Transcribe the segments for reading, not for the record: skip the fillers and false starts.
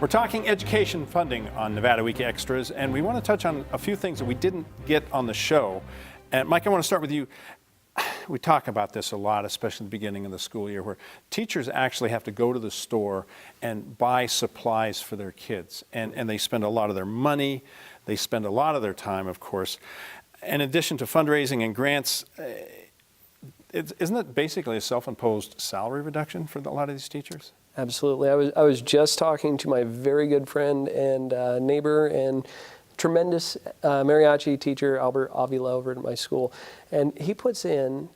We're talking education funding on Nevada Week Extras, and we want to touch on a few things that we didn't get on the show. And Mike, I want to start with you. We talk about this a lot, especially at the beginning of the school year, where teachers actually have to go to the store and buy supplies for their kids. And they spend a lot of their money. They spend a lot of their time, of course. In addition to fundraising and grants, isn't it basically a self-imposed salary reduction for a lot of these teachers? Absolutely. I was just talking to my very good friend and neighbor and tremendous mariachi teacher, Albert Avila, over at my school. And he puts in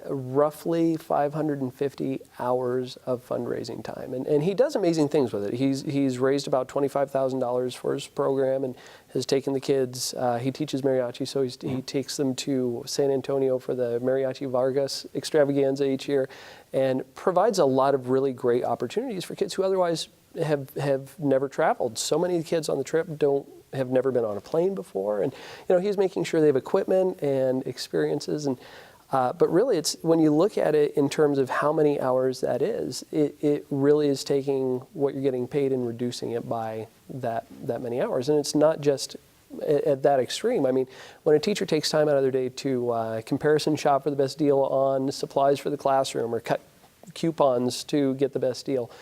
roughly 550 hours of fundraising time. And he does amazing things with it. He's raised about $25,000 for his program and has taken the kids. He teaches mariachi, so he takes them to San Antonio for the Mariachi Vargas extravaganza each year and provides a lot of really great opportunities for kids who otherwise have never traveled. So many kids on the trip have never been on a plane before. And he's making sure they have equipment and experiences. And but really, it's when you look at it in terms of how many hours that is, it really is taking what you're getting paid and reducing it by that many hours. And it's not just at that extreme. I mean, when a teacher takes time out of their day to comparison shop for the best deal on supplies for the classroom or cut coupons to get the best deal,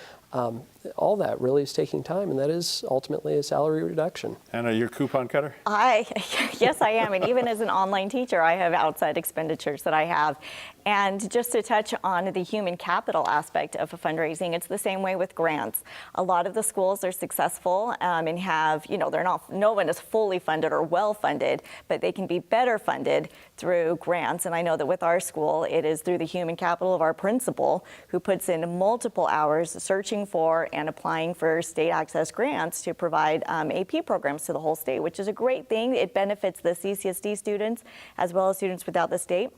all that really is taking time, and that is ultimately a salary reduction. Anna, you're a coupon cutter? Yes, I am. And even as an online teacher, I have outside expenditures that I have. And just to touch on the human capital aspect of fundraising, it's the same way with grants. A lot of the schools are successful and have, no one is fully funded or well funded, but they can be better funded through grants. And I know that with our school, it is through the human capital of our principal, who puts in multiple hours searching for and applying for state access grants to provide AP programs to the whole state, which is a great thing. It benefits the CCSD students as well as students without the state,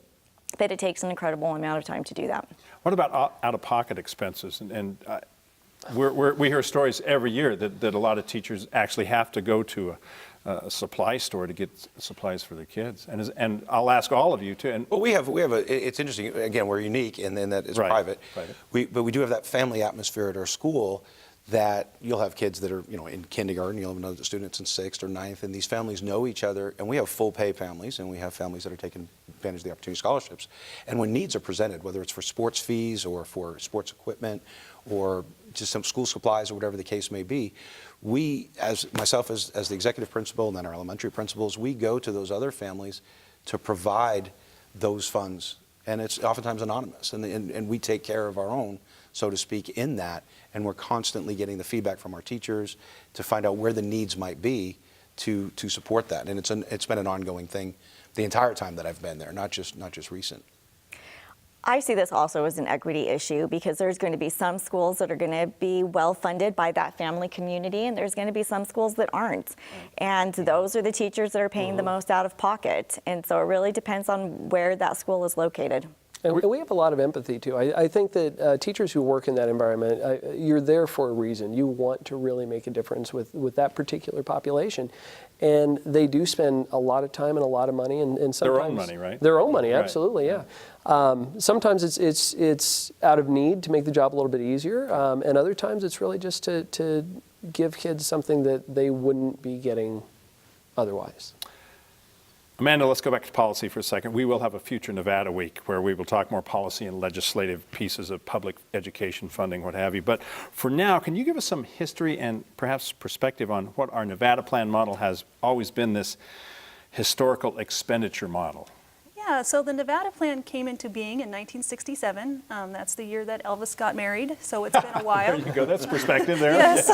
but it takes an incredible amount of time to do that. What about out-of-pocket expenses? And we hear stories every year that a lot of teachers actually have to go to a supply store to get supplies for their kids. And I'll ask all of you too. Well, we have it's interesting. Again, we're unique in that it's private. But we do have that family atmosphere at our school that you'll have kids that are, in kindergarten, you'll have another students in 6th or 9th, and these families know each other, and we have full pay families, and we have families that are taking advantage of the opportunity scholarships. And when needs are presented, whether it's for sports fees or for sports equipment or just some school supplies or whatever the case may be, we, as myself as the executive principal and then our elementary principals, we go to those other families to provide those funds. And it's oftentimes anonymous, and we take care of our own, so to speak, in that. And we're constantly getting the feedback from our teachers to find out where the needs might be to support that. And it's been an ongoing thing the entire time that I've been there, not just recent. I see this also as an equity issue because there's going to be some schools that are going to be well funded by that family community, and there's going to be some schools that aren't. And those are the teachers that are paying the most out of pocket. And so it really depends on where that school is located. And we have a lot of empathy, too. I think that teachers who work in that environment, you're there for a reason. You want to really make a difference with that particular population. And they do spend a lot of time and a lot of money. And sometimes their own money, right? Their own money, absolutely, yeah. Sometimes it's out of need to make the job a little bit easier. And other times it's really just to give kids something that they wouldn't be getting otherwise. Amanda, let's go back to policy for a second. We will have a future Nevada Week where we will talk more policy and legislative pieces of public education funding, what have you. But for now, can you give us some history and perhaps perspective on what our Nevada Plan model has always been, this historical expenditure model? Yeah, so the Nevada Plan came into being in 1967. That's the year that Elvis got married, so it's been a while. There you go, that's perspective there. Yes.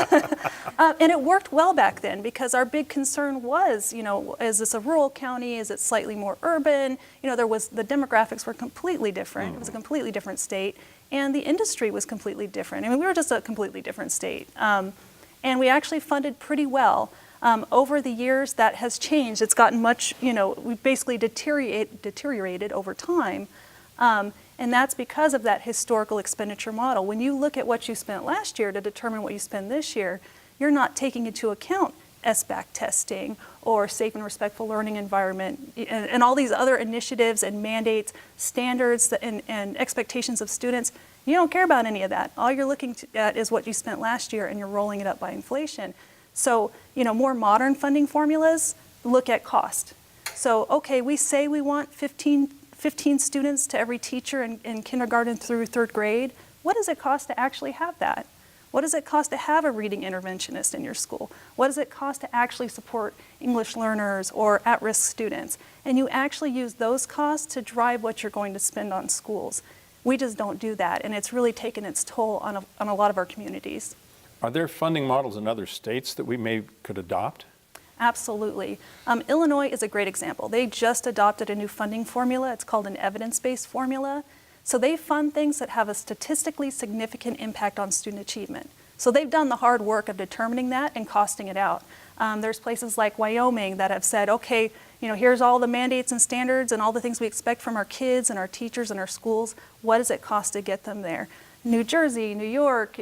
And it worked well back then because our big concern was, is this a rural county? Is it slightly more urban? The demographics were completely different. It was a completely different state, and the industry was completely different. I mean, we were just a completely different state. And we actually funded pretty well. Over the years, that has changed. It's gotten much, we've basically deteriorated over time. And that's because of that historical expenditure model. When you look at what you spent last year to determine what you spend this year, you're not taking into account SBAC testing or safe and respectful learning environment and all these other initiatives and mandates, standards and expectations of students. You don't care about any of that. All you're looking at is what you spent last year, and you're rolling it up by inflation. So, more modern funding formulas look at cost. So, okay, we say we want 15 students to every teacher in kindergarten through 3rd grade. What does it cost to actually have that? What does it cost to have a reading interventionist in your school? What does it cost to actually support English learners or at-risk students? And you actually use those costs to drive what you're going to spend on schools. We just don't do that, and it's really taken its toll on a lot of our communities. Are there funding models in other states that we could adopt? Absolutely. Illinois is a great example. They just adopted a new funding formula. It's called an evidence-based formula. So they fund things that have a statistically significant impact on student achievement. So they've done the hard work of determining that and costing it out. There's places like Wyoming that have said, okay, here's all the mandates and standards and all the things we expect from our kids and our teachers and our schools. What does it cost to get them there? New Jersey, New York,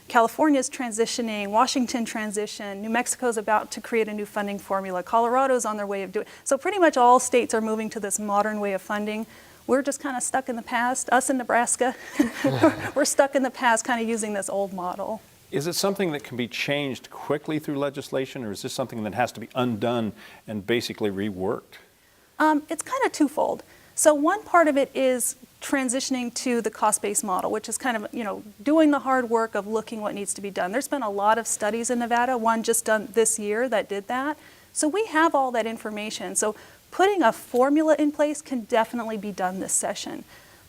California's transitioning, Washington transition, New Mexico's about to create a new funding formula, Colorado's on their way of doing it. So pretty much all states are moving to this modern way of funding. We're just kind of stuck in the past. Us in Nebraska, we're stuck in the past kind of using this old model. Is it something that can be changed quickly through legislation, or is this something that has to be undone and basically reworked? It's kind of twofold. So one part of it is transitioning to the cost-based model, which is kind of, doing the hard work of looking what needs to be done. There's been a lot of studies in Nevada, one just done this year that did that. So we have all that information. So putting a formula in place can definitely be done this session.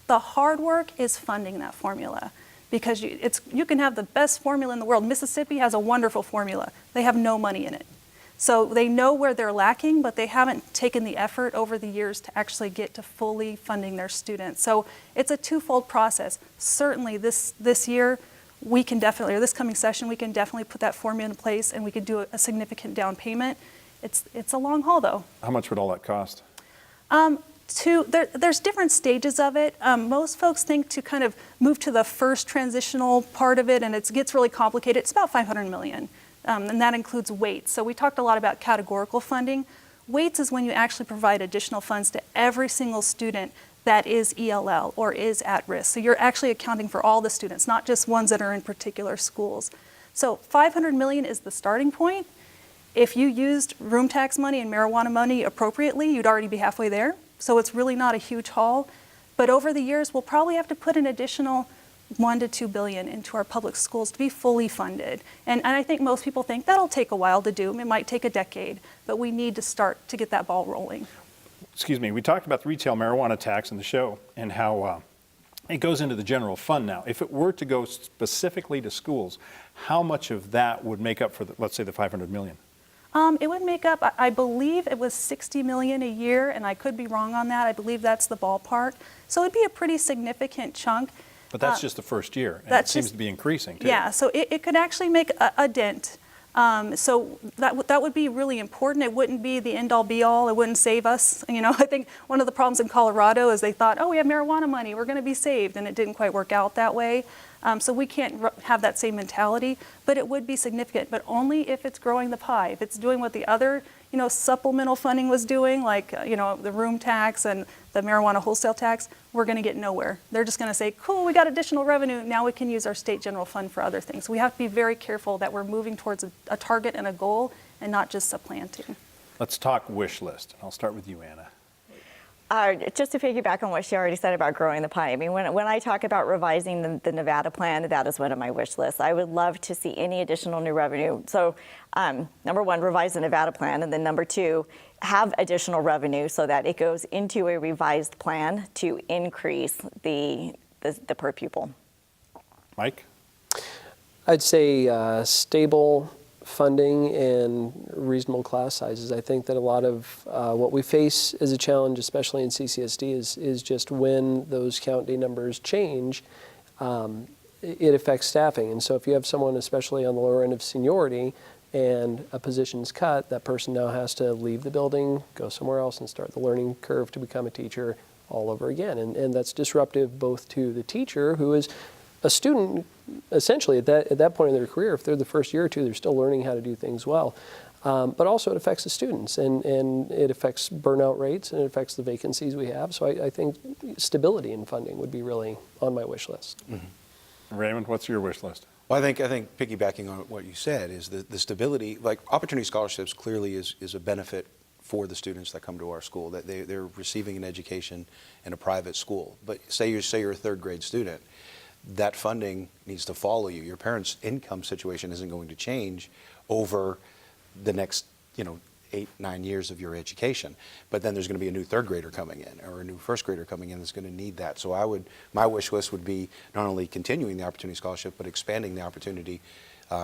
The hard work is funding that formula, because you can have the best formula in the world. Mississippi has a wonderful formula. They have no money in it. So they know where they're lacking, but they haven't taken the effort over the years to actually get to fully funding their students. So it's a twofold process. Certainly this year, we can definitely, or this coming session, we can definitely put that formula in place, and we could do a significant down payment. It's a long haul, though. How much would all that cost? There's different stages of it. Most folks think to kind of move to the first transitional part of it, and it gets really complicated. It's about $500 million, and that includes weights. So we talked a lot about categorical funding. Weights is when you actually provide additional funds to every single student that is ELL or is at risk. So you're actually accounting for all the students, not just ones that are in particular schools. So $500 million is the starting point. If you used room tax money and marijuana money appropriately, you'd already be halfway there. So it's really not a huge haul. But over the years, we'll probably have to put an additional $1 to $2 billion into our public schools to be fully funded. And I think most people think that'll take a while to do. It might take a decade, but we need to start to get that ball rolling. Excuse me, we talked about the retail marijuana tax in the show and how it goes into the general fund now. If it were to go specifically to schools, how much of that would make up for, let's say, the $500 million? It would make up, I believe it was $60 million a year, and I could be wrong on that. I believe that's the ballpark. So it'd be a pretty significant chunk. But that's just the first year, and it seems to be increasing, too. Yeah, so it could actually make a dent. So that would be really important. It wouldn't be the end-all, be-all. It wouldn't save us. I think one of the problems in Colorado is they thought, oh, we have marijuana money, we're going to be saved, and it didn't quite work out that way. So we can't have that same mentality, but it would be significant, but only if it's growing the pie. If it's doing what the other, supplemental funding was doing, like, the room tax and the marijuana wholesale tax, we're going to get nowhere. They're just going to say, cool, we got additional revenue. Now we can use our state general fund for other things. We have to be very careful that we're moving towards a target and a goal and not just supplanting. Let's talk wish list. I'll start with you, Anna. Just to piggyback on what she already said about growing the pie, I mean, when I talk about revising the Nevada plan, that is one of my wish lists. I would love to see any additional new revenue. So, number one, revise the Nevada plan, and then number two, have additional revenue so that it goes into a revised plan to increase the per pupil. Mike? I'd say stable funding and reasonable class sizes. I think that a lot of what we face as a challenge, especially in CCSD, is just when those county numbers change, it affects staffing. And so if you have someone, especially on the lower end of seniority, and a position's cut, that person now has to leave the building, go somewhere else, and start the learning curve to become a teacher all over again. And that's disruptive both to the teacher, who is a student essentially at that point in their career. If they're the first year or two, they're still learning how to do things well. but also it affects the students, and it affects burnout rates, and it affects the vacancies we have. So I think stability in funding would be really on my wish list. Raymond, what's your wish list? Well, I think piggybacking on what you said is the stability, like Opportunity Scholarships clearly is a benefit for the students that come to our school, that they're receiving an education in a private school. But say you're a third grade student, that funding needs to follow you. Your parents' income situation isn't going to change over the next, 8, 9 years of your education. But then there's going to be a new third grader coming in or a new first grader coming in that's going to need that. So my wish list would be not only continuing the Opportunity Scholarship, but expanding the opportunity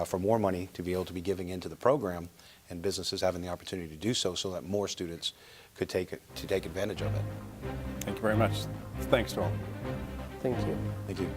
for more money to be able to be giving into the program, and businesses having the opportunity to do so that more students could take advantage of it. Thank you very much. Thanks to all. Thank you. Thank you.